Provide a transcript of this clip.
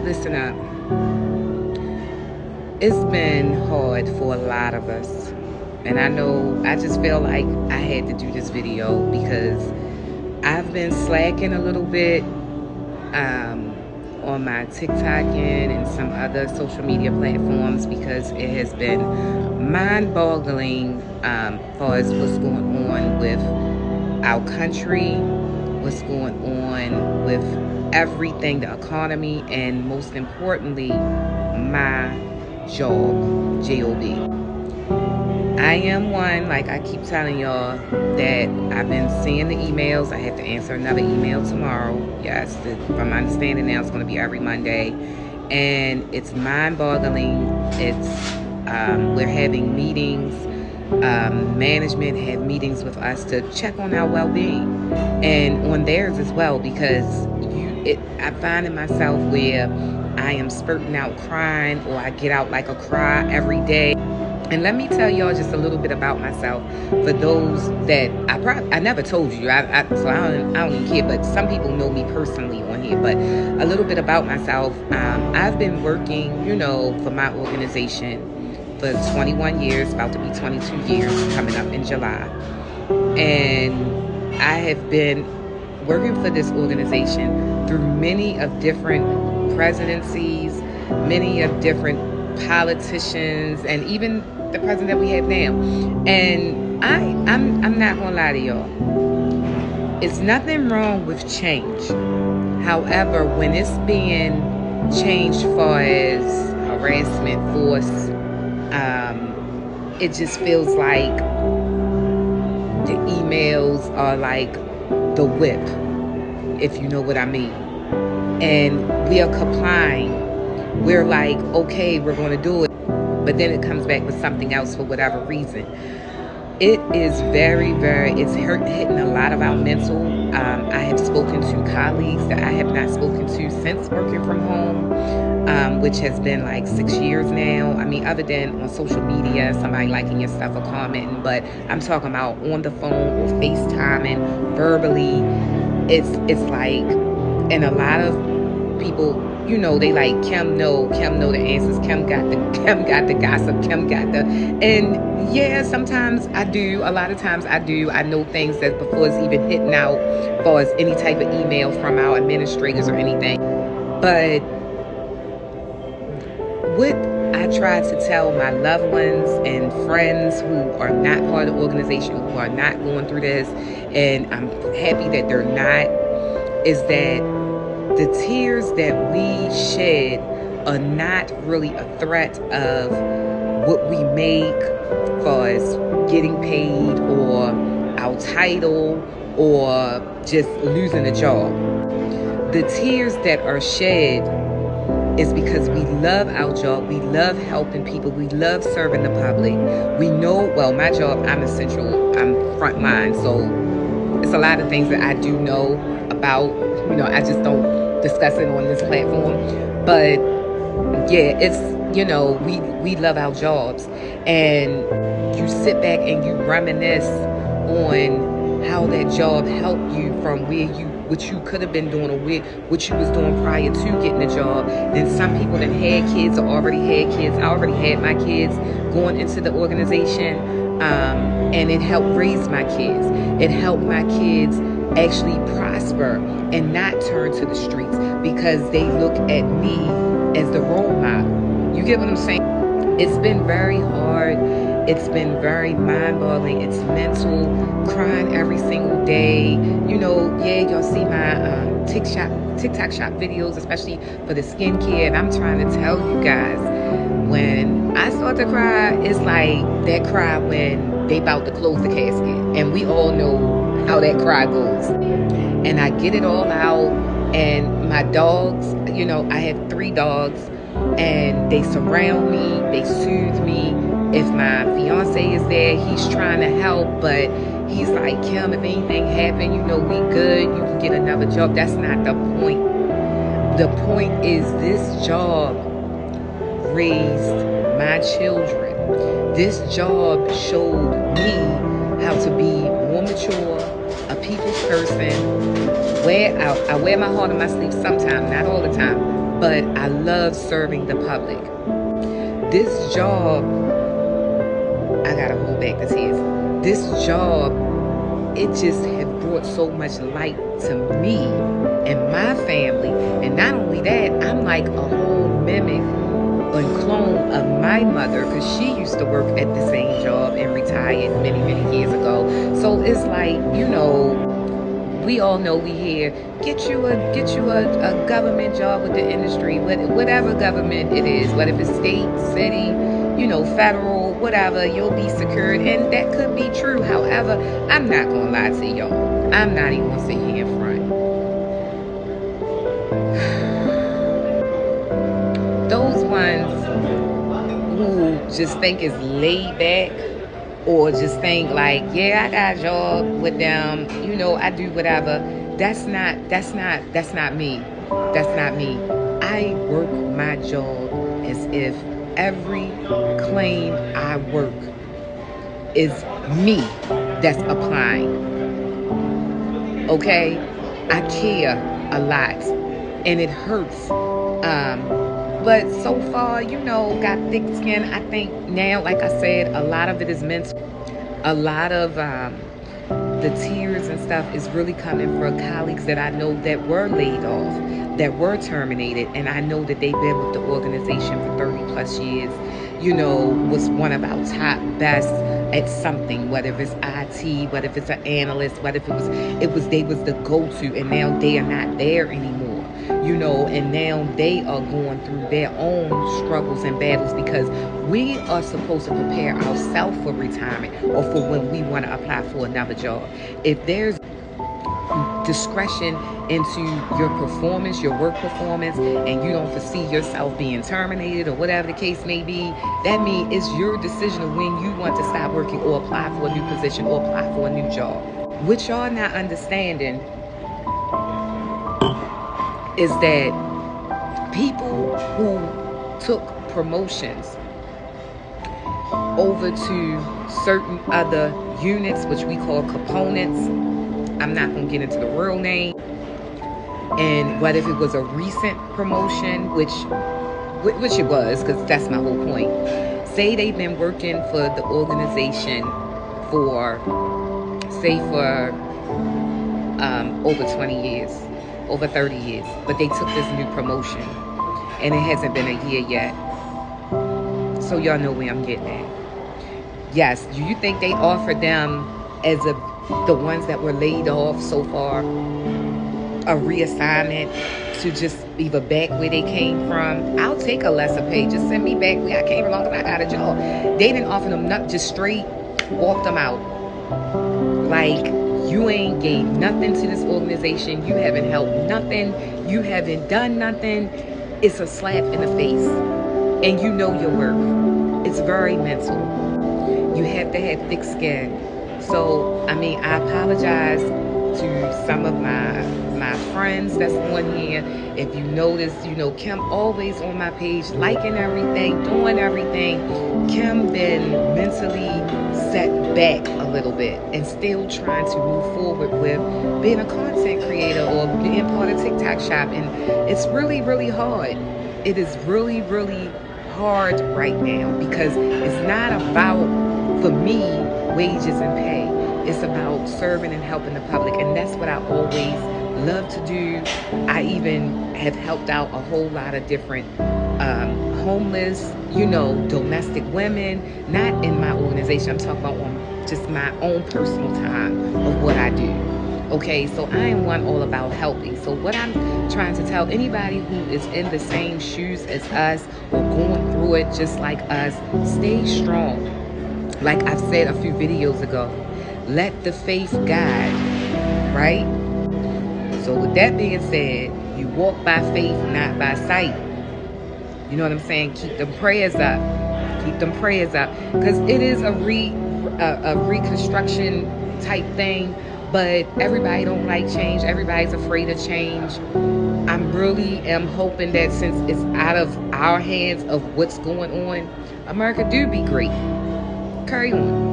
Listen up. It's been hard for a lot of us. And I know I just feel like I had to do this video because I've been slacking a little bit on my TikToking and some other social media platforms because it has been mind-boggling for us what's going on with our country, what's going on with everything, the economy, and most importantly, my job, J-O-B. I am one, like I keep telling y'all, that I've been seeing the emails. I have to answer another email tomorrow. Yes, from my understanding now, it's going to be every Monday. And it's mind-boggling. We're having meetings. Management have meetings with us to check on our well-being and on theirs as well, because I'm finding myself where I am spurting out crying, or I get out like a cry every day. And let me tell y'all just a little bit about myself. For those that I never told you, so I don't even care, but some people know me personally on here. But a little bit about myself. I've been working, for my organization for 21 years, about to be 22 years coming up in July. And I have been working for this organization through many of different presidencies, many of different politicians, and even the president that we have now. And I'm not gonna lie to y'all. It's nothing wrong with change. However, when it's being changed far as harassment, force, it just feels like the emails are like the whip, if you know what I mean. And we are complying. We're like, okay, we're going to do it. But then it comes back with something else for whatever reason. It is very, it's hitting a lot of our mental. I have spoken to colleagues that I have not spoken to since working from home, which has been like 6 years now. I mean, other than on social media, somebody liking your stuff or commenting, but I'm talking about on the phone or FaceTiming, verbally. It's like, and a lot of people, they like, Kim know the answers. Kim got the gossip. Kim got the, and yeah, sometimes I do. A lot of times I do. I know things that before it's even hitting out, as far as any type of email from our administrators or anything. But what I try to tell my loved ones and friends who are not part of the organization, who are not going through this, and I'm happy that they're not, is that the tears that we shed are not really a threat of what we make for us getting paid, or our title, or just losing a job. The tears that are shed is because we love our job, we love helping people, we love serving the public. We know, well, my job, I'm essential, I'm frontline, so it's a lot of things that I do know about. I just don't discuss it on this platform. But yeah, it's, we love our jobs. And you sit back and you reminisce on how that job helped you from what you could have been doing, or what you was doing prior to getting a job. Then some people that had kids or already had kids. I already had my kids going into the organization, and it helped raise my kids. It helped my kids actually prosper and not turn to the streets, because they look at me as the role model. You get what I'm saying? It's been very hard. It's been very mind-boggling. It's mental, crying every single day. Yeah, y'all see my TikTok shop videos, especially for the skincare. And I'm trying to tell you guys, when I start to cry, it's like that cry when they about to close the casket. And we all know how that cry goes. And I get it all out. And my dogs, I have 3 dogs, and they surround me, they soothe me. If my fiance is there, he's trying to help, but he's like, Kim, if anything happened, we good, you can get another job. That's not the point. The point is, this job raised my children. This job showed me how to be more mature, a people's person. I wear my heart on my sleeve sometimes, not all the time. but I love serving the public. This job, I gotta hold back the tears. This job, it just has brought so much light to me and my family. And not only that, I'm like a whole mimic and clone of my mother, because she used to work at the same job and retired many, many years ago. So it's like, you know, we all know we hear, get you a government job with the industry, whatever government it is, whether it's state, city, you know, federal, whatever, you'll be secured. And that could be true. However, I'm not gonna lie to y'all. I'm not even gonna sit here in front. Those ones who just think it's laid back, or just think like, yeah, I got a job with them, you know, I do whatever. That's not me. That's not me. I work my job as if every claim I work is me that's applying. Okay? I care a lot, and it hurts. But so far, you know, got thick skin. I think now, like I said, a lot of it is mental. A lot of the tears and stuff is really coming from colleagues that I know that were laid off, that were terminated, and I know that they've been with the organization for 30 plus years. You know, was one of our top best at something, whether it's IT, whether it's an analyst, whether they was the go-to, and now they are not there anymore. You know, and now they are going through their own struggles and battles, because we are supposed to prepare ourselves for retirement or for when we want to apply for another job. If there's discretion into your performance, your work performance, and you don't foresee yourself being terminated or whatever the case may be, that means it's your decision of when you want to stop working or apply for a new position or apply for a new job. What y'all not understanding is that people who took promotions over to certain other units, which we call components, I'm not going to get into the real name, and whether if it was a recent promotion, which it was, because that's my whole point. Say they've been working for the organization for over 20 years, over 30 years, but they took this new promotion and it hasn't been a year yet. So y'all know where I'm getting at. Yes, do you think they offered them, as the ones that were laid off so far, a reassignment to just either back where they came from? I'll take a lesser pay. Just send me back where I came from, I got a job. They didn't offer them nothing, just straight walked them out. Like, you ain't gave nothing to this organization. You haven't helped nothing. You haven't done nothing. It's a slap in the face. And you know your worth. It's very mental. You have to have thick skin. So, I mean, I apologize to some of my friends that's on here. If you notice, you know, Kim always on my page, liking everything, doing everything. Kim been mentally set back a little bit and still trying to move forward with being a content creator or being part of TikTok shop. And it's really, really hard. It is really, really hard right now, because it's not about, for me, wages and pay. It's about serving and helping the public, and that's what I always love to do. I even have helped out a whole lot of different homeless, you know, domestic women, not in my organization. I'm talking about on just my own personal time of what I do. Okay, so I am one all about helping. So what I'm trying to tell anybody who is in the same shoes as us or going through it just like us, stay strong. Like I've said a few videos ago, let the faith guide, right? So with that being said, you walk by faith, not by sight. You know what I'm saying? Keep them prayers up. Keep them prayers up. Because it is a reconstruction type thing. But everybody don't like change. Everybody's afraid of change. I really am hoping that since it's out of our hands of what's going on, America do be great. Carry on.